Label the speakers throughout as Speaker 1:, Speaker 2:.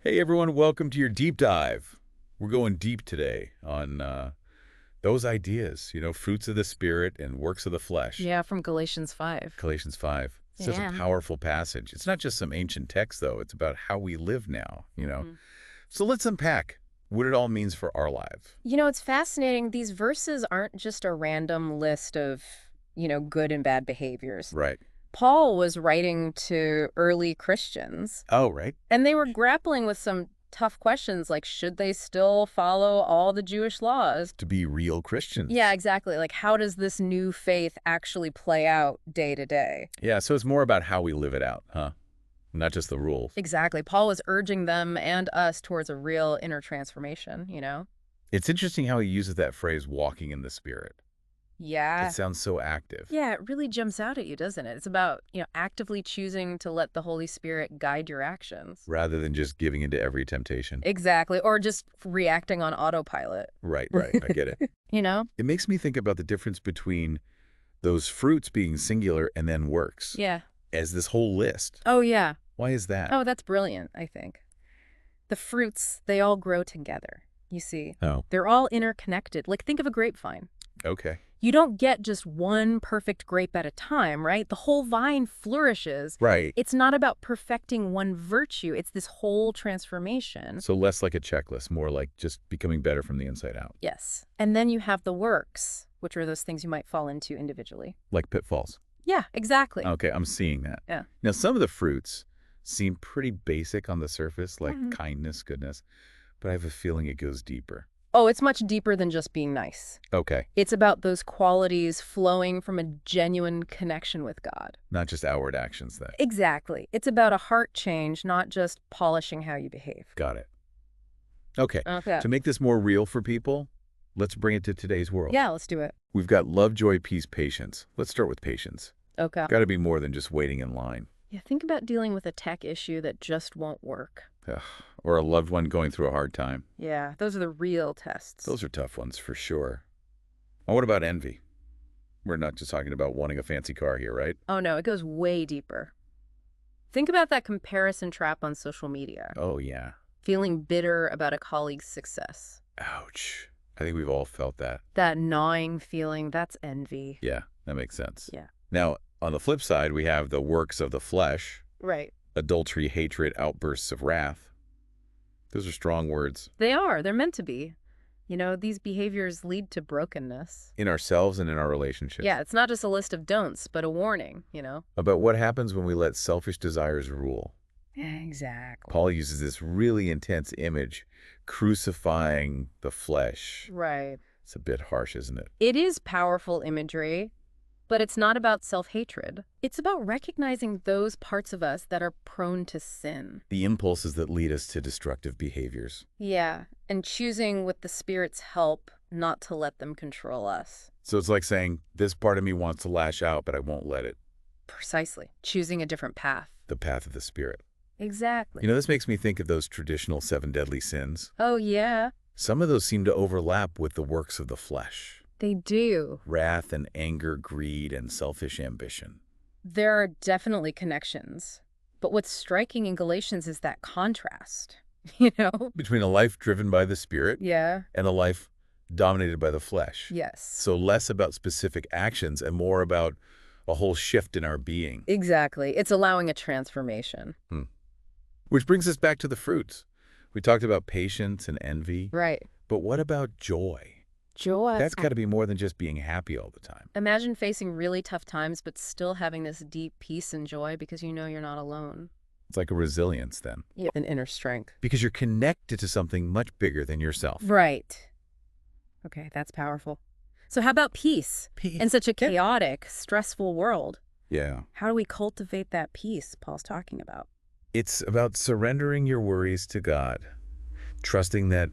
Speaker 1: Hey everyone, welcome to your deep dive. We're going deep today on those ideas, fruits of the spirit and works of the flesh.
Speaker 2: Yeah, from Galatians 5.
Speaker 1: Galatians 5. Such a
Speaker 2: Yeah.
Speaker 1: powerful passage. It's not just some ancient text, though. It's about how we live now.
Speaker 2: Mhm.
Speaker 1: So let's unpack what it all means for our lives.
Speaker 2: It's fascinating. These verses aren't just a random list of, good and bad behaviors.
Speaker 1: Right.
Speaker 2: Paul was writing to early Christians,
Speaker 1: Oh, right.
Speaker 2: and they were grappling with some tough questions like, should they still follow all the Jewish laws?
Speaker 1: To be real Christians.
Speaker 2: Yeah, exactly. Like, how does this new faith actually play out day to day?
Speaker 1: Yeah, so it's more about how we live it out, huh? Not just the rules.
Speaker 2: Exactly. Paul was urging them and us towards a real inner transformation.
Speaker 1: It's interesting how he uses that phrase, walking in the spirit.
Speaker 2: Yeah.
Speaker 1: It sounds so active.
Speaker 2: Yeah, it really jumps out at you, doesn't it? It's about, actively choosing to let the Holy Spirit guide your actions.
Speaker 1: Rather than just giving into every temptation.
Speaker 2: Exactly. Or just reacting on autopilot.
Speaker 1: Right. I get it.
Speaker 2: You know?
Speaker 1: It makes me think about the difference between those fruits being singular and then works
Speaker 2: Yeah.
Speaker 1: as this whole list.
Speaker 2: Oh, yeah.
Speaker 1: Why is that?
Speaker 2: Oh, that's brilliant, I think. The fruits, they all grow together, you see.
Speaker 1: Oh,
Speaker 2: They're all interconnected. Like, think of a grapevine.
Speaker 1: okay.
Speaker 2: You don't get just one perfect grape at a time, right? The whole vine flourishes.
Speaker 1: Right.
Speaker 2: It's not about perfecting one virtue. It's this whole transformation.
Speaker 1: So less like a checklist, more like just becoming better from the inside out.
Speaker 2: Yes. And then you have the works, which are those things you might fall into individually.
Speaker 1: Like pitfalls.
Speaker 2: Yeah, exactly.
Speaker 1: Okay, I'm seeing that.
Speaker 2: Yeah.
Speaker 1: Now, some of the fruits seem pretty basic on the surface, like
Speaker 2: Mhm.
Speaker 1: kindness, goodness, but I have a feeling it goes deeper.
Speaker 2: Oh, it's much deeper than just being nice.
Speaker 1: Okay,
Speaker 2: It's about those qualities flowing from a genuine connection with God.
Speaker 1: not just outward actions then.
Speaker 2: Exactly. It's about a heart change, not just polishing how you behave.
Speaker 1: Got it. Okay,
Speaker 2: Okay.
Speaker 1: to make this more real for people, let's bring it to today's world.
Speaker 2: Yeah, let's do it.
Speaker 1: We've got love, joy, peace, patience. Let's start with patience.
Speaker 2: Okay.
Speaker 1: Got to be more than just waiting in line.
Speaker 2: Yeah, think about dealing with a tech issue that just won't work.
Speaker 1: Ugh. Or a loved one going through a hard time.
Speaker 2: Yeah, those are the real tests.
Speaker 1: Those are tough ones for sure. Well, what about envy? We're not just talking about wanting a fancy car here, right?
Speaker 2: Oh no, it goes way deeper. Think about that comparison trap on social media.
Speaker 1: Oh, yeah.
Speaker 2: Feeling bitter about a colleague's success.
Speaker 1: Ouch. I think we've all felt that.
Speaker 2: That gnawing feeling, that's envy.
Speaker 1: Yeah, that makes sense.
Speaker 2: Yeah.
Speaker 1: Now, on the flip side, we have the works of the flesh,
Speaker 2: Right.
Speaker 1: adultery, hatred, outbursts of wrath. Those are strong words.
Speaker 2: They are. They're meant to be. These behaviors lead to brokenness.
Speaker 1: In ourselves and in our relationships.
Speaker 2: Yeah, it's not just a list of don'ts, but a warning.
Speaker 1: About what happens when we let selfish desires rule.
Speaker 2: Exactly.
Speaker 1: Paul uses this really intense image, crucifying the flesh.
Speaker 2: Right.
Speaker 1: It's a bit harsh, isn't it?
Speaker 2: It is powerful imagery, but it's not about self-hatred. It's about recognizing those parts of us that are prone to sin.
Speaker 1: The impulses that lead us to destructive behaviors.
Speaker 2: Yeah, and choosing with the Spirit's help not to let them control us.
Speaker 1: So it's like saying, this part of me wants to lash out, but I won't let it.
Speaker 2: Precisely. Choosing a different path.
Speaker 1: The path of the Spirit.
Speaker 2: Exactly.
Speaker 1: This makes me think of those traditional 7 deadly sins.
Speaker 2: Oh, yeah,
Speaker 1: Some of those seem to overlap with the works of the flesh.
Speaker 2: they do.
Speaker 1: Wrath and anger, greed and selfish ambition.
Speaker 2: There are definitely connections. But what's striking in Galatians is that contrast.
Speaker 1: Between a life driven by the Spirit
Speaker 2: Yeah.
Speaker 1: and a life dominated by the flesh.
Speaker 2: Yes.
Speaker 1: So less about specific actions and more about a whole shift in our being.
Speaker 2: Exactly. It's allowing a transformation.
Speaker 1: Which brings us back to the fruits. We talked about patience and envy.
Speaker 2: Right.
Speaker 1: But what about joy?
Speaker 2: Joy.
Speaker 1: That's got to be more than just being happy all the time.
Speaker 2: Imagine facing really tough times, but still having this deep peace and joy because you know you're not alone.
Speaker 1: It's like a resilience then.
Speaker 2: Yeah. An inner strength.
Speaker 1: Because you're connected to something much bigger than yourself.
Speaker 2: Right. Okay, that's powerful. So how about peace?
Speaker 1: Peace.
Speaker 2: In such a chaotic, stressful world,
Speaker 1: Yeah.
Speaker 2: how do we cultivate that peace Paul's talking about?
Speaker 1: It's about surrendering your worries to God, trusting that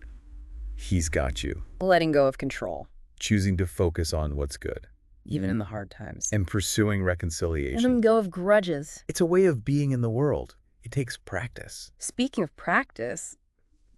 Speaker 1: He's got you,
Speaker 2: Letting go of control,
Speaker 1: choosing to focus on what's good,
Speaker 2: even in the hard times.
Speaker 1: and pursuing
Speaker 2: Letting
Speaker 1: reconciliation.
Speaker 2: go of grudges.
Speaker 1: It's a way of being in the world. It takes practice.
Speaker 2: Speaking of practice,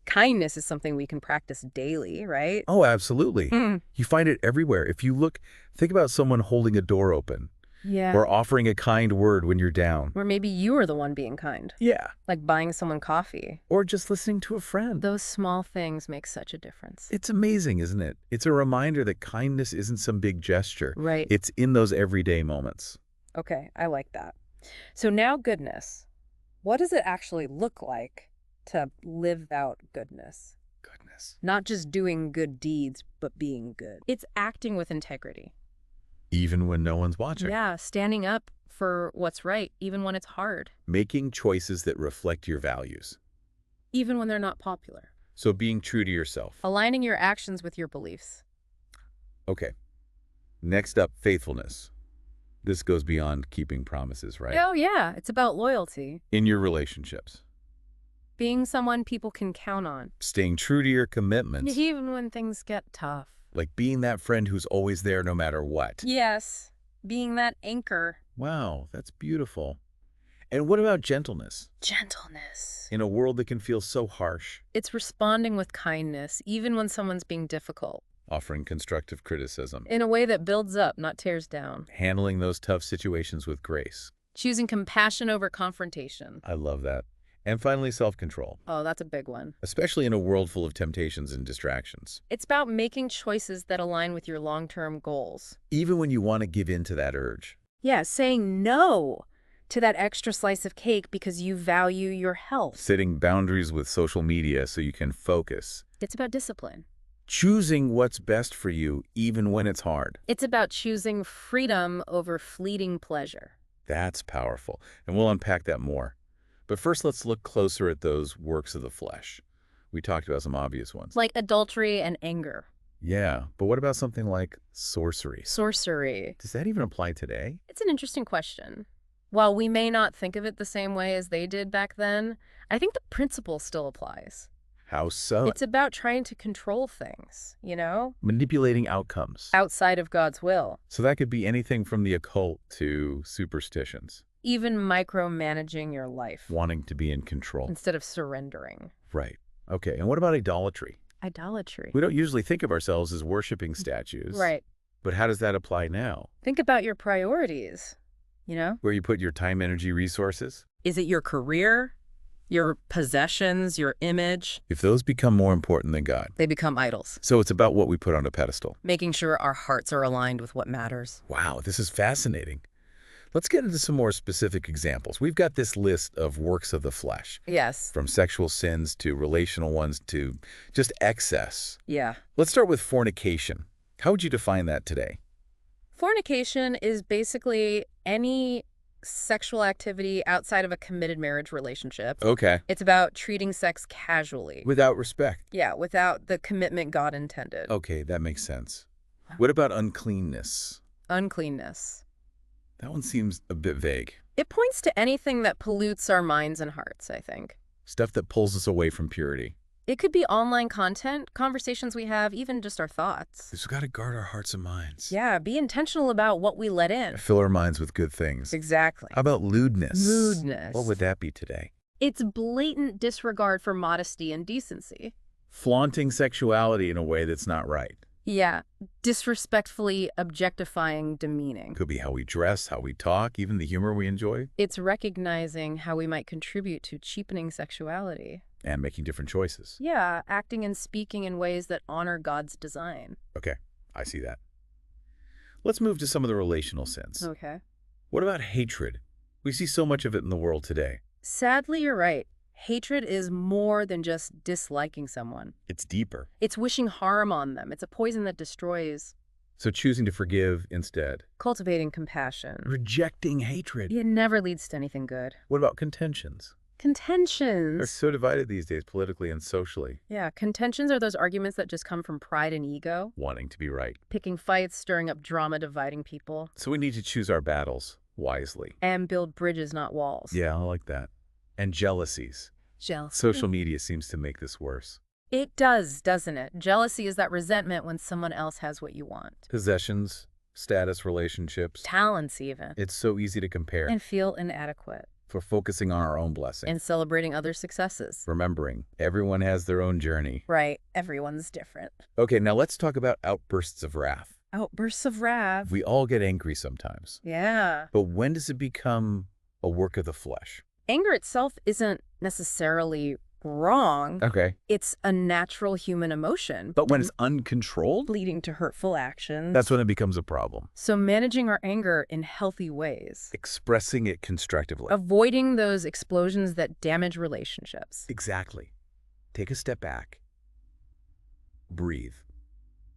Speaker 2: kindness is something we can practice daily, right?
Speaker 1: Oh, absolutely.
Speaker 2: Mm.
Speaker 1: You find it everywhere. If you look, think about someone holding a door open.
Speaker 2: Yeah.
Speaker 1: Or offering a kind word when you're down.
Speaker 2: Or maybe you are the one being kind,
Speaker 1: Yeah.
Speaker 2: like buying someone coffee.
Speaker 1: Or just listening to a friend.
Speaker 2: Those small things make such a difference.
Speaker 1: It's amazing, isn't it? It's a reminder that kindness isn't some big gesture.
Speaker 2: Right.
Speaker 1: It's in those everyday moments.
Speaker 2: Okay, I like that. So now goodness. What does it actually look like to live out goodness?
Speaker 1: Goodness.
Speaker 2: Not just doing good deeds, but being good. It's acting with integrity.
Speaker 1: Even when no one's watching.
Speaker 2: Yeah, standing up for what's right, even when it's hard.
Speaker 1: Making choices that reflect your values.
Speaker 2: Even when they're not popular.
Speaker 1: So being true to yourself.
Speaker 2: Aligning your actions with your beliefs.
Speaker 1: Okay. Next up, faithfulness. This goes beyond keeping promises, right?
Speaker 2: Oh, yeah, it's about loyalty.
Speaker 1: In your relationships.
Speaker 2: Being someone people can count on.
Speaker 1: Staying true to your commitments.
Speaker 2: Even when things get tough.
Speaker 1: Like being that friend who's always there no matter what.
Speaker 2: Yes, being that anchor.
Speaker 1: Wow, that's beautiful. And what about gentleness?
Speaker 2: Gentleness.
Speaker 1: In a world that can feel so harsh.
Speaker 2: It's responding with kindness, even when someone's being difficult.
Speaker 1: Offering constructive criticism.
Speaker 2: In a way that builds up, not tears down.
Speaker 1: Handling those tough situations with grace.
Speaker 2: Choosing compassion over confrontation.
Speaker 1: I love that. And finally, self-control.
Speaker 2: Oh, that's a big one.
Speaker 1: Especially in a world full of temptations and distractions.
Speaker 2: It's about making choices that align with your long-term goals.
Speaker 1: Even when you want to give in to that urge.
Speaker 2: Yeah, saying no to that extra slice of cake because you value your health.
Speaker 1: Setting boundaries with social media so you can focus.
Speaker 2: It's about discipline.
Speaker 1: Choosing what's best for you even when it's hard.
Speaker 2: It's about choosing freedom over fleeting pleasure.
Speaker 1: That's powerful. And we'll unpack that more. But first, let's look closer at those works of the flesh. We talked about some obvious ones.
Speaker 2: Like adultery and anger.
Speaker 1: Yeah, but what about something like sorcery?
Speaker 2: Sorcery.
Speaker 1: Does that even apply today?
Speaker 2: It's an interesting question. While we may not think of it the same way as they did back then, I think the principle still applies.
Speaker 1: How so?
Speaker 2: It's about trying to control things, you know?
Speaker 1: Manipulating outcomes.
Speaker 2: Outside of God's will.
Speaker 1: So that could be anything from the occult to superstitions.
Speaker 2: Even micromanaging your life.
Speaker 1: Wanting to be in control.
Speaker 2: Instead of surrendering.
Speaker 1: Right. Okay, and what about idolatry?
Speaker 2: Idolatry.
Speaker 1: We don't usually think of ourselves as worshiping statues.
Speaker 2: Right.
Speaker 1: But how does that apply now?
Speaker 2: Think about your priorities, you know?
Speaker 1: Where you put your time, energy, resources?
Speaker 2: Is it your career, your possessions, your image?
Speaker 1: If those become more important than God.
Speaker 2: They become idols.
Speaker 1: So it's about what we put on a pedestal.
Speaker 2: Making sure our hearts are aligned with what matters.
Speaker 1: Wow, this is fascinating. Let's get into some more specific examples. We've got this list of works of the flesh.
Speaker 2: Yes.
Speaker 1: From sexual sins to relational ones to just excess.
Speaker 2: Yeah.
Speaker 1: Let's start with fornication. How would you define that today?
Speaker 2: Fornication is basically any sexual activity outside of a committed marriage relationship.
Speaker 1: Okay.
Speaker 2: It's about treating sex casually.
Speaker 1: Without respect.
Speaker 2: Yeah, without the commitment God intended.
Speaker 1: Okay, that makes sense. What about uncleanness?
Speaker 2: Uncleanness.
Speaker 1: That one seems a bit vague.
Speaker 2: It points to anything that pollutes our minds and hearts, I think.
Speaker 1: Stuff that pulls us away from purity.
Speaker 2: It could be online content, conversations we have, even just our thoughts.
Speaker 1: We've got to guard our hearts and minds.
Speaker 2: Yeah, be intentional about what we let in.
Speaker 1: Fill our minds with good things.
Speaker 2: Exactly.
Speaker 1: How about lewdness?
Speaker 2: Lewdness.
Speaker 1: What would that be today?
Speaker 2: It's blatant disregard for modesty and decency.
Speaker 1: Flaunting sexuality in a way that's not right.
Speaker 2: Yeah, disrespectfully objectifying, demeaning.
Speaker 1: Could be how we dress, how we talk, even the humor we enjoy.
Speaker 2: It's recognizing how we might contribute to cheapening sexuality.
Speaker 1: And making different choices.
Speaker 2: Yeah, acting and speaking in ways that honor God's design.
Speaker 1: Okay, I see that. Let's move to some of the relational sins.
Speaker 2: Okay.
Speaker 1: What about hatred? We see so much of it in the world today.
Speaker 2: Sadly, you're right. Hatred is more than just disliking someone.
Speaker 1: It's deeper.
Speaker 2: It's wishing harm on them. It's a poison that destroys.
Speaker 1: So choosing to forgive instead.
Speaker 2: Cultivating compassion.
Speaker 1: Rejecting hatred.
Speaker 2: It never leads to anything good.
Speaker 1: What about contentions?
Speaker 2: Contentions.
Speaker 1: They're so divided these days, politically and socially.
Speaker 2: Yeah, contentions are those arguments that just come from pride and ego.
Speaker 1: Wanting to be right.
Speaker 2: Picking fights, stirring up drama, dividing people.
Speaker 1: So we need to choose our battles wisely.
Speaker 2: And build bridges, not walls.
Speaker 1: Yeah, I like that. And jealousies.
Speaker 2: Jealousy.
Speaker 1: Social media seems to make this worse.
Speaker 2: It does, doesn't it? Jealousy is that resentment when someone else has what you want.
Speaker 1: Possessions, status, relationships.
Speaker 2: Talents, even.
Speaker 1: It's so easy to compare.
Speaker 2: And feel inadequate.
Speaker 1: For focusing on our own blessing.
Speaker 2: And celebrating other successes.
Speaker 1: Remembering, everyone has their own journey.
Speaker 2: Right. Everyone's different.
Speaker 1: Okay, now let's talk about outbursts of wrath.
Speaker 2: Outbursts of wrath.
Speaker 1: We all get angry sometimes.
Speaker 2: Yeah.
Speaker 1: But when does it become a work of the flesh?
Speaker 2: Anger itself isn't necessarily wrong.
Speaker 1: Okay.
Speaker 2: It's a natural human emotion.
Speaker 1: But when it's uncontrolled,
Speaker 2: leading to hurtful actions.
Speaker 1: that's when it becomes a problem.
Speaker 2: So managing our anger in healthy ways.
Speaker 1: Expressing it constructively.
Speaker 2: Avoiding those explosions that damage relationships.
Speaker 1: Exactly. Take a step back. Breathe.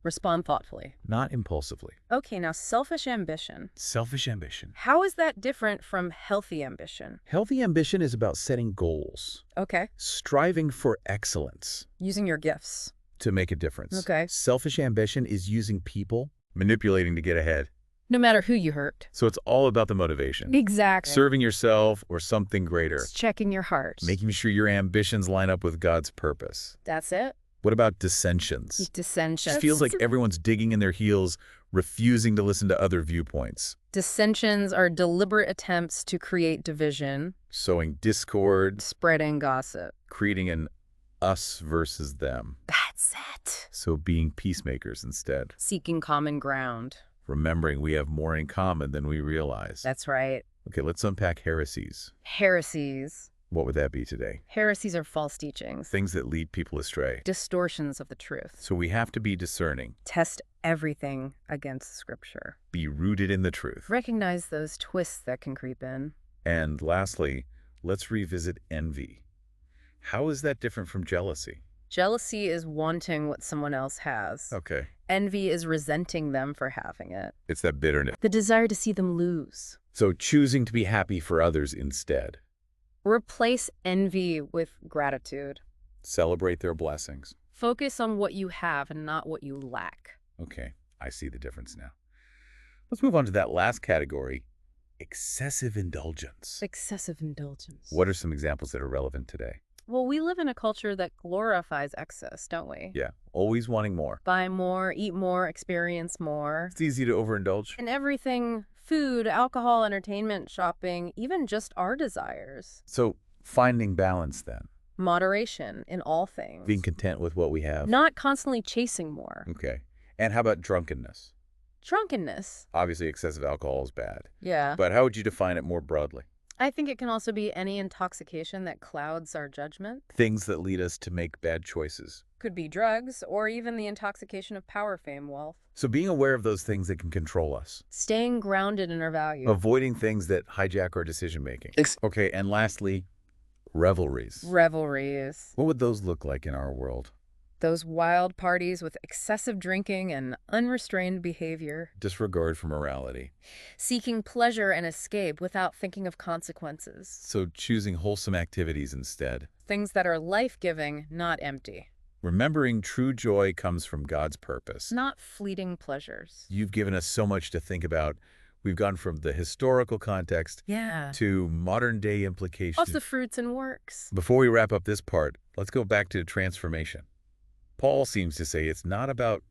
Speaker 2: Respond thoughtfully.
Speaker 1: Not impulsively.
Speaker 2: Okay, now selfish ambition.
Speaker 1: Selfish ambition.
Speaker 2: How is that different from healthy ambition?
Speaker 1: Healthy ambition is about setting goals,
Speaker 2: Okay.
Speaker 1: striving for excellence
Speaker 2: Using your gifts.
Speaker 1: to make a difference.
Speaker 2: Okay.
Speaker 1: Selfish ambition is using people, manipulating to get ahead.
Speaker 2: No matter who you hurt.
Speaker 1: So it's all about the motivation.
Speaker 2: Exactly.
Speaker 1: Serving yourself or something greater.
Speaker 2: It's checking your heart.
Speaker 1: Making sure your ambitions line up with God's purpose.
Speaker 2: That's it.
Speaker 1: What about dissensions?
Speaker 2: Dissensions.
Speaker 1: It feels like everyone's digging in their heels, refusing to listen to other viewpoints.
Speaker 2: Dissensions are deliberate attempts to create division,
Speaker 1: Sowing discord,
Speaker 2: spreading gossip.
Speaker 1: creating an us versus them.
Speaker 2: That's it.
Speaker 1: So being peacemakers instead.
Speaker 2: Seeking common ground.
Speaker 1: Remembering we have more in common than we realize.
Speaker 2: That's right.
Speaker 1: Okay, let's unpack heresies.
Speaker 2: Heresies.
Speaker 1: What would that be today?
Speaker 2: Heresies are false teachings.
Speaker 1: Things that lead people astray.
Speaker 2: Distortions of the truth.
Speaker 1: So we have to be discerning.
Speaker 2: Test everything against Scripture.
Speaker 1: Be rooted in the truth.
Speaker 2: Recognize those twists that can creep in.
Speaker 1: And lastly, let's revisit envy. How is that different from jealousy?
Speaker 2: Jealousy is wanting what someone else has.
Speaker 1: Okay.
Speaker 2: Envy is resenting them for having it.
Speaker 1: It's that bitterness.
Speaker 2: The desire to see them lose.
Speaker 1: So choosing to be happy for others instead.
Speaker 2: Replace envy with gratitude.
Speaker 1: Celebrate their blessings.
Speaker 2: Focus on what you have and not what you lack.
Speaker 1: Okay, I see the difference now. Let's move on to that last category, excessive indulgence.
Speaker 2: Excessive indulgence.
Speaker 1: What are some examples that are relevant today?
Speaker 2: Well, we live in a culture that glorifies excess, don't we?
Speaker 1: Yeah, always wanting more.
Speaker 2: Buy more, eat more, experience more.
Speaker 1: It's easy to overindulge.
Speaker 2: And everything, food, alcohol, entertainment, shopping, even just our desires.
Speaker 1: So finding balance then.
Speaker 2: Moderation in all things.
Speaker 1: Being content with what we have.
Speaker 2: Not constantly chasing more.
Speaker 1: Okay. And how about drunkenness?
Speaker 2: Drunkenness.
Speaker 1: Obviously, excessive alcohol is bad.
Speaker 2: Yeah.
Speaker 1: But how would you define it more broadly?
Speaker 2: I think it can also be any intoxication that clouds our judgment.
Speaker 1: Things that lead us to make bad choices.
Speaker 2: Could be drugs or even the intoxication of power, fame, wealth.
Speaker 1: So being aware of those things that can control us.
Speaker 2: Staying grounded in our values.
Speaker 1: Avoiding things that hijack our decision-making. Okay, and lastly, revelries.
Speaker 2: Revelries.
Speaker 1: What would those look like in our world?
Speaker 2: Those wild parties with excessive drinking and unrestrained behavior.
Speaker 1: Disregard for morality.
Speaker 2: Seeking pleasure and escape without thinking of consequences.
Speaker 1: So choosing wholesome activities instead.
Speaker 2: Things that are life-giving, not empty.
Speaker 1: Remembering true joy comes from God's purpose.
Speaker 2: Not fleeting pleasures.
Speaker 1: You've given us so much to think about. We've gone from the historical context to modern-day implications.
Speaker 2: Of the fruits and works.
Speaker 1: Before we wrap up this part, let's go back to transformation. Paul seems to say it's not about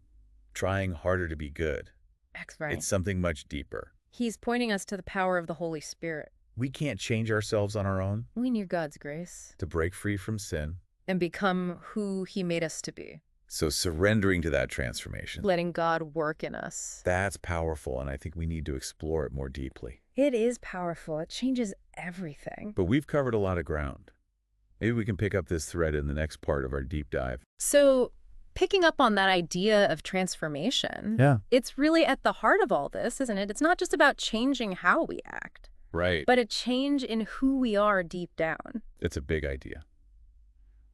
Speaker 1: trying harder to be good.
Speaker 2: That's right.
Speaker 1: It's something much deeper.
Speaker 2: He's pointing us to the power of the Holy Spirit.
Speaker 1: We can't change ourselves on our own.
Speaker 2: We need God's grace.
Speaker 1: To break free from sin.
Speaker 2: And become who He made us to be.
Speaker 1: So surrendering to that transformation.
Speaker 2: Letting God work in us.
Speaker 1: That's powerful, and I think we need to explore it more deeply.
Speaker 2: It is powerful. It changes everything.
Speaker 1: But we've covered a lot of ground. Maybe we can pick up this thread in the next part of our deep dive.
Speaker 2: So, picking up on that idea of transformation, it's really at the heart of all this, isn't it? It's not just about changing how we act.
Speaker 1: Right.
Speaker 2: But a change in who we are deep down.
Speaker 1: It's a big idea.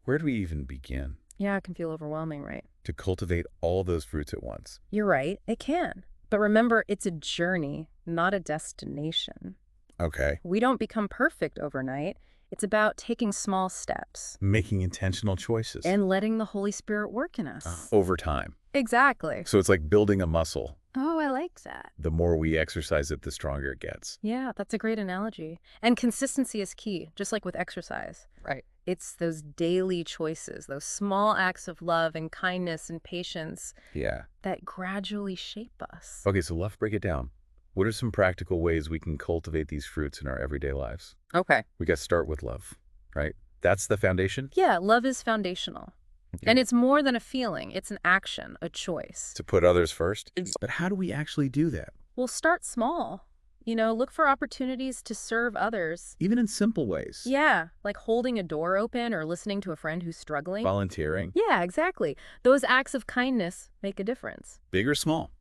Speaker 1: Where do we even begin?
Speaker 2: Yeah, it can feel overwhelming, right?
Speaker 1: To cultivate all those fruits at once.
Speaker 2: You're right. It can. But remember, it's a journey, not a destination.
Speaker 1: Okay.
Speaker 2: We don't become perfect overnight. It's about taking small steps.
Speaker 1: Making intentional choices.
Speaker 2: And letting the Holy Spirit work in us.
Speaker 1: Over time.
Speaker 2: Exactly.
Speaker 1: So it's like building a muscle.
Speaker 2: Oh, I like that.
Speaker 1: The more we exercise it, the stronger it gets.
Speaker 2: Yeah, that's a great analogy. And consistency is key, just like with exercise.
Speaker 1: Right.
Speaker 2: It's those daily choices, those small acts of love and kindness and patience that gradually shape us.
Speaker 1: Okay, so let's break it down. What are some practical ways we can cultivate these fruits in our everyday lives?
Speaker 2: Okay.
Speaker 1: We got to start with love, right? That's the foundation?
Speaker 2: Yeah, love is foundational.
Speaker 1: Okay.
Speaker 2: And it's more than a feeling. It's an action, a choice.
Speaker 1: To put others first? But how do we actually do that?
Speaker 2: We'll start small. Look for opportunities to serve others.
Speaker 1: Even in simple ways.
Speaker 2: Yeah, like holding a door open or listening to a friend who's struggling.
Speaker 1: Volunteering.
Speaker 2: Yeah, exactly. Those acts of kindness make a difference.
Speaker 1: Big or small.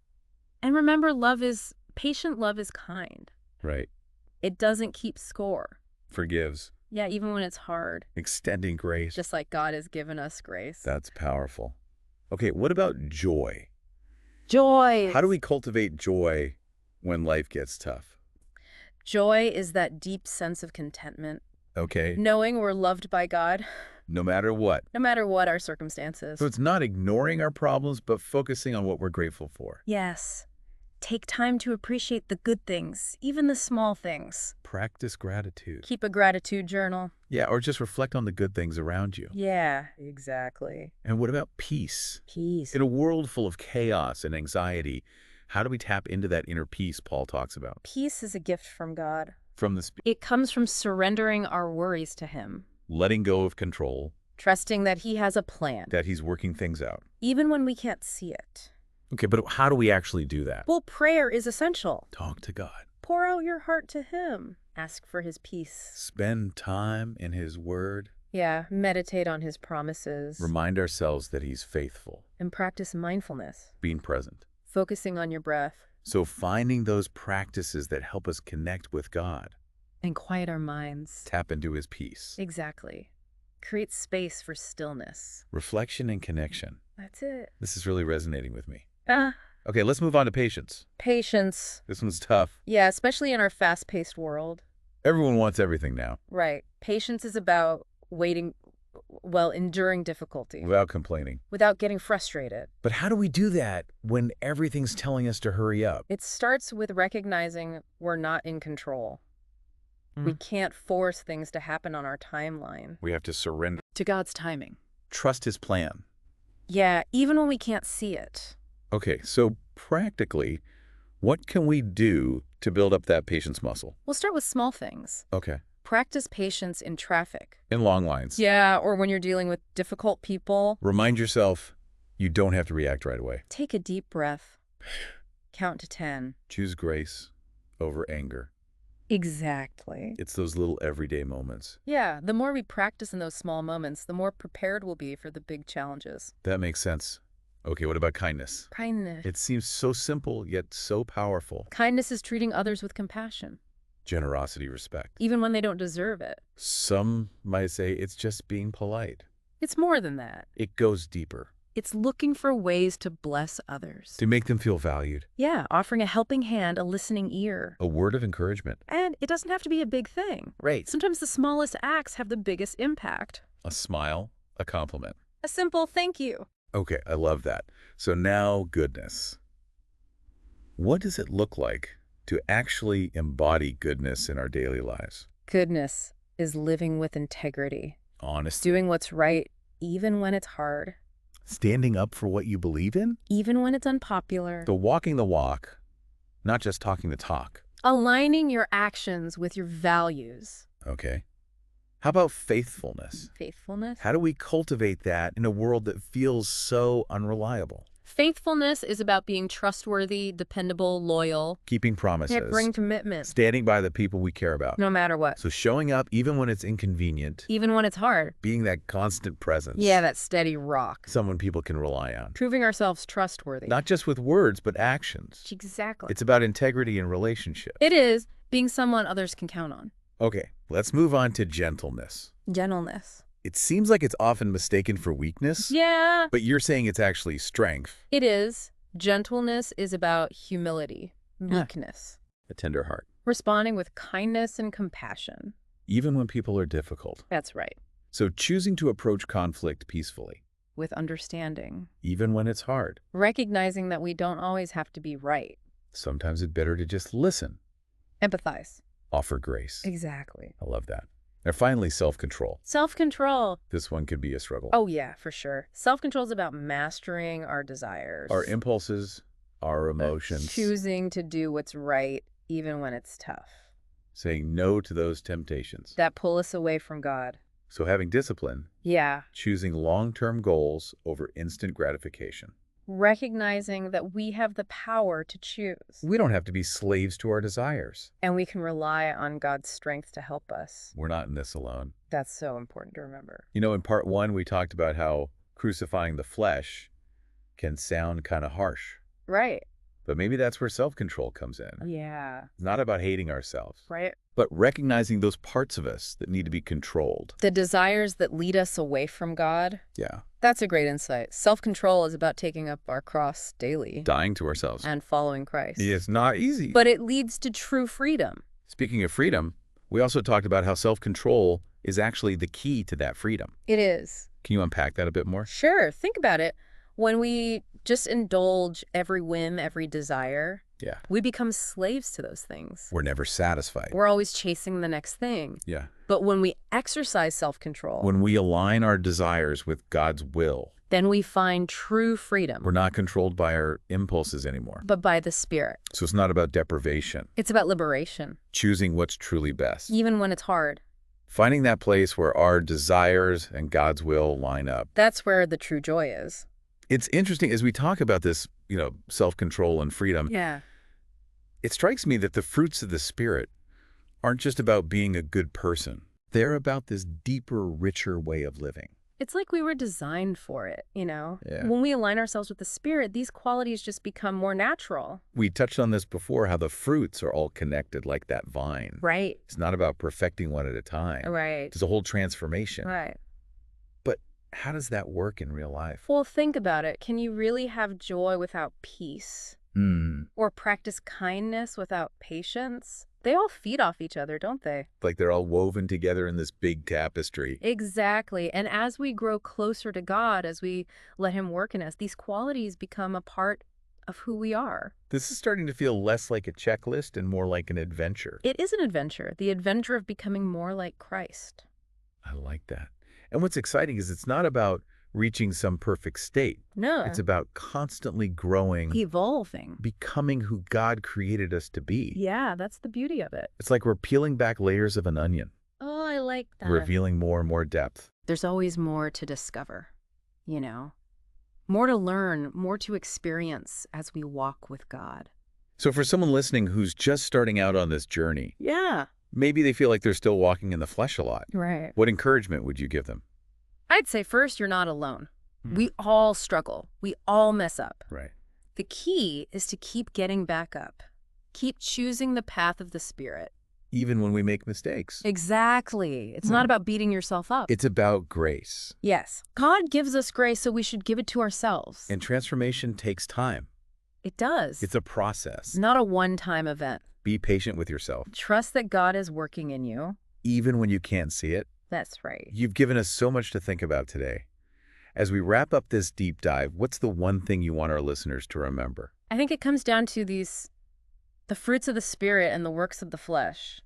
Speaker 2: And remember, patient love is kind.
Speaker 1: Right.
Speaker 2: It doesn't keep score.
Speaker 1: Forgives.
Speaker 2: Yeah, even when it's hard.
Speaker 1: Extending grace.
Speaker 2: Just like God has given us grace.
Speaker 1: That's powerful. Okay, what about joy?
Speaker 2: Joy.
Speaker 1: How do we cultivate joy when life gets tough?
Speaker 2: Joy is that deep sense of contentment.
Speaker 1: Okay.
Speaker 2: Knowing we're loved by God,
Speaker 1: No matter what.
Speaker 2: no matter what our circumstances.
Speaker 1: So it's not ignoring our problems, but focusing on what we're grateful for.
Speaker 2: Yes. Take time to appreciate the good things, even the small things.
Speaker 1: Practice gratitude.
Speaker 2: Keep a gratitude journal.
Speaker 1: Yeah, or just reflect on the good things around you.
Speaker 2: Yeah, exactly.
Speaker 1: And what about peace?
Speaker 2: Peace.
Speaker 1: In a world full of chaos and anxiety, how do we tap into that inner peace Paul talks about?
Speaker 2: Peace is a gift from God.
Speaker 1: From the
Speaker 2: It comes from surrendering our worries to Him,
Speaker 1: letting go of control,
Speaker 2: trusting that He has a plan,
Speaker 1: that he's working things out.
Speaker 2: even when we can't see it.
Speaker 1: Okay, but how do we actually do that?
Speaker 2: Well, prayer is essential.
Speaker 1: Talk to God.
Speaker 2: Pour out your heart to Him. Ask for His peace.
Speaker 1: Spend time in his word.
Speaker 2: Yeah, meditate on His promises.
Speaker 1: Remind ourselves that he's faithful.
Speaker 2: And practice mindfulness,
Speaker 1: Being present.
Speaker 2: focusing on your breath.
Speaker 1: So finding those practices that help us connect with God.
Speaker 2: And quiet our minds.
Speaker 1: Tap into his peace.
Speaker 2: Exactly. Create space for stillness.
Speaker 1: Reflection and connection.
Speaker 2: That's it.
Speaker 1: This is really resonating with me.
Speaker 2: Ah,
Speaker 1: Okay, let's move on to patience.
Speaker 2: patience.
Speaker 1: This one's tough.
Speaker 2: Yeah, especially in our fast-paced world.
Speaker 1: Everyone wants everything now,
Speaker 2: Right. Patience is about enduring difficulty
Speaker 1: without complaining.
Speaker 2: without getting frustrated.
Speaker 1: But how do we do that when everything's telling us to hurry up?
Speaker 2: It starts with recognizing we're not in control. We can't force things to happen on our timeline.
Speaker 1: We have to surrender.
Speaker 2: To God's timing.
Speaker 1: Trust his plan.
Speaker 2: Yeah, even when we can't see it.
Speaker 1: Okay, so practically, what can we do to build up that patience muscle?
Speaker 2: We'll start with small things.
Speaker 1: Okay.
Speaker 2: Practice patience in traffic.
Speaker 1: In long lines.
Speaker 2: Yeah, or when you're dealing with difficult people.
Speaker 1: Remind yourself you don't have to react right away.
Speaker 2: Take a deep breath. Count to 10.
Speaker 1: Choose grace over anger.
Speaker 2: Exactly.
Speaker 1: It's those little everyday moments.
Speaker 2: Yeah, the more we practice in those small moments, the more prepared we'll be for the big challenges.
Speaker 1: That makes sense. Okay, what about kindness?
Speaker 2: Kindness.
Speaker 1: It seems so simple, yet so powerful.
Speaker 2: Kindness is treating others with compassion,
Speaker 1: Generosity, respect.
Speaker 2: even when they don't deserve it.
Speaker 1: Some might say it's just being polite.
Speaker 2: It's more than that.
Speaker 1: It goes deeper.
Speaker 2: It's looking for ways to bless others.
Speaker 1: To make them feel valued.
Speaker 2: Yeah, offering a helping hand, a listening ear.
Speaker 1: A word of encouragement.
Speaker 2: And it doesn't have to be a big thing.
Speaker 1: Right.
Speaker 2: Sometimes the smallest acts have the biggest impact.
Speaker 1: A smile, a compliment.
Speaker 2: A simple thank you.
Speaker 1: Okay, I love that. So now, goodness. What does it look like to actually embody goodness in our daily lives?
Speaker 2: Goodness is living with integrity.
Speaker 1: Honesty.
Speaker 2: Doing what's right, even when it's hard.
Speaker 1: Standing up for what you believe in?
Speaker 2: Even when it's unpopular.
Speaker 1: So walking the walk, not just talking the talk.
Speaker 2: Aligning your actions with your values.
Speaker 1: Okay. How about faithfulness?
Speaker 2: Faithfulness.
Speaker 1: How do we cultivate that in a world that feels so unreliable?
Speaker 2: Faithfulness is about being trustworthy, dependable, loyal.
Speaker 1: Keeping promises.
Speaker 2: Bring commitment.
Speaker 1: Standing by the people we care about.
Speaker 2: No matter what.
Speaker 1: So showing up even when it's inconvenient.
Speaker 2: Even when it's hard.
Speaker 1: Being that constant presence.
Speaker 2: Yeah, that steady rock.
Speaker 1: Someone people can rely on.
Speaker 2: Proving ourselves trustworthy.
Speaker 1: Not just with words, but actions.
Speaker 2: Exactly.
Speaker 1: It's about integrity in relationships.
Speaker 2: It is being someone others can count on.
Speaker 1: Okay, let's move on to gentleness.
Speaker 2: Gentleness.
Speaker 1: It seems like it's often mistaken for weakness.
Speaker 2: Yeah.
Speaker 1: But you're saying it's actually strength.
Speaker 2: It is. Gentleness is about humility, meekness.
Speaker 1: A tender heart.
Speaker 2: Responding with kindness and compassion.
Speaker 1: Even when people are difficult.
Speaker 2: That's right.
Speaker 1: So choosing to approach conflict peacefully.
Speaker 2: With understanding.
Speaker 1: Even when it's hard.
Speaker 2: Recognizing that we don't always have to be right.
Speaker 1: Sometimes it's better to just listen.
Speaker 2: Empathize.
Speaker 1: Offer grace.
Speaker 2: Exactly.
Speaker 1: I love that. And finally, self-control.
Speaker 2: Self-control.
Speaker 1: This one could be a struggle.
Speaker 2: Oh, yeah, for sure. Self-control is about mastering our desires.
Speaker 1: Our impulses, our emotions.
Speaker 2: Choosing to do what's right, even when it's tough.
Speaker 1: Saying no to those temptations.
Speaker 2: That pull us away from God.
Speaker 1: So having discipline,
Speaker 2: Yeah.
Speaker 1: choosing long-term goals over instant gratification.
Speaker 2: Recognizing that we have the power to choose.
Speaker 1: We don't have to be slaves to our desires.
Speaker 2: And we can rely on God's strength to help us.
Speaker 1: We're not in this alone.
Speaker 2: That's so important to remember.
Speaker 1: You know, in part 1, we talked about how crucifying the flesh can sound kind of harsh.
Speaker 2: Right.
Speaker 1: But maybe that's where self-control comes in.
Speaker 2: Yeah.
Speaker 1: It's not about hating ourselves,
Speaker 2: Right.
Speaker 1: but recognizing those parts of us that need to be controlled.
Speaker 2: The desires that lead us away from God.
Speaker 1: Yeah.
Speaker 2: That's a great insight. Self-control is about taking up our cross daily.
Speaker 1: Dying to ourselves.
Speaker 2: And following Christ.
Speaker 1: It's not easy.
Speaker 2: But it leads to true freedom.
Speaker 1: Speaking of freedom, we also talked about how self-control is actually the key to that freedom.
Speaker 2: It is.
Speaker 1: Can you unpack that a bit more?
Speaker 2: Sure. Think about it. When we just indulge every whim, every desire,
Speaker 1: Yeah.
Speaker 2: we become slaves to those things.
Speaker 1: We're never satisfied.
Speaker 2: We're always chasing the next thing.
Speaker 1: Yeah.
Speaker 2: But when we exercise self-control,
Speaker 1: When we align our desires with God's will,
Speaker 2: then we find true freedom.
Speaker 1: we're not controlled by our impulses anymore.
Speaker 2: But by the Spirit.
Speaker 1: So it's not about deprivation,
Speaker 2: It's about liberation,
Speaker 1: choosing what's truly best.
Speaker 2: even when it's hard.
Speaker 1: Finding that place where our desires and God's will line up.
Speaker 2: That's where the true joy is.
Speaker 1: It's interesting as we talk about this, self-control and freedom.
Speaker 2: Yeah.
Speaker 1: It strikes me that the fruits of the Spirit aren't just about being a good person. They're about this deeper, richer way of living.
Speaker 2: It's like we were designed for it,
Speaker 1: Yeah.
Speaker 2: When we align ourselves with the Spirit, these qualities just become more natural.
Speaker 1: We touched on this before, how the fruits are all connected like that vine.
Speaker 2: Right.
Speaker 1: It's not about perfecting one at a time.
Speaker 2: Right.
Speaker 1: There's a whole transformation.
Speaker 2: Right.
Speaker 1: But how does that work in real life?
Speaker 2: Well, think about it. Can you really have joy without peace? Or practice kindness without patience? They all feed off each other, don't they?
Speaker 1: Like they're all woven together in this big tapestry.
Speaker 2: Exactly. And as we grow closer to God, as we let Him work in us, these qualities become a part of who we are.
Speaker 1: This is starting to feel less like a checklist and more like an adventure.
Speaker 2: It is an adventure, the adventure of becoming more like Christ.
Speaker 1: I like that. And what's exciting is it's not about reaching some perfect state.
Speaker 2: No.
Speaker 1: It's about constantly growing,
Speaker 2: Evolving.
Speaker 1: becoming who God created us to be.
Speaker 2: Yeah, that's the beauty of it.
Speaker 1: It's like we're peeling back layers of an onion,
Speaker 2: Oh, I like that.
Speaker 1: revealing more and more depth.
Speaker 2: There's always more to discover, more to learn, more to experience as we walk with God.
Speaker 1: So for someone listening who's just starting out on this journey,
Speaker 2: Yeah.
Speaker 1: maybe they feel like they're still walking in the flesh a lot.
Speaker 2: Right.
Speaker 1: What encouragement would you give them?
Speaker 2: I'd say first, you're not alone. We all struggle. We all mess up.
Speaker 1: Right.
Speaker 2: The key is to keep getting back up. Keep choosing the path of the Spirit.
Speaker 1: Even when we make mistakes.
Speaker 2: Exactly. It's not about beating yourself up.
Speaker 1: It's about grace.
Speaker 2: Yes. God gives us grace, so we should give it to ourselves.
Speaker 1: And transformation takes time.
Speaker 2: It does.
Speaker 1: It's a process.
Speaker 2: not a one-time event.
Speaker 1: Be patient with yourself.
Speaker 2: Trust that God is working in you.
Speaker 1: Even when you can't see it.
Speaker 2: That's right.
Speaker 1: You've given us so much to think about today. As we wrap up this deep dive, what's the one thing you want our listeners to remember?
Speaker 2: I think it comes down to the fruits of the Spirit and the works of the flesh.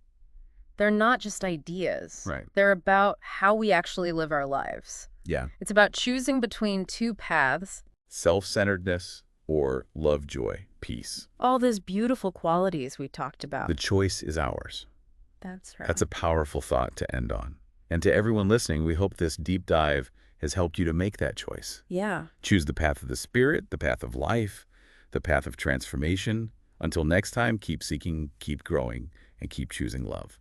Speaker 2: They're not just ideas.
Speaker 1: Right.
Speaker 2: They're about how we actually live our lives.
Speaker 1: Yeah.
Speaker 2: It's about choosing between two paths.
Speaker 1: Self-centeredness or love, joy, peace.
Speaker 2: All those beautiful qualities we talked about.
Speaker 1: The choice is ours.
Speaker 2: That's right.
Speaker 1: That's a powerful thought to end on. And to everyone listening, we hope this deep dive has helped you to make that choice.
Speaker 2: Yeah.
Speaker 1: Choose the path of the Spirit, the path of life, the path of transformation. Until next time, keep seeking, keep growing, and keep choosing love.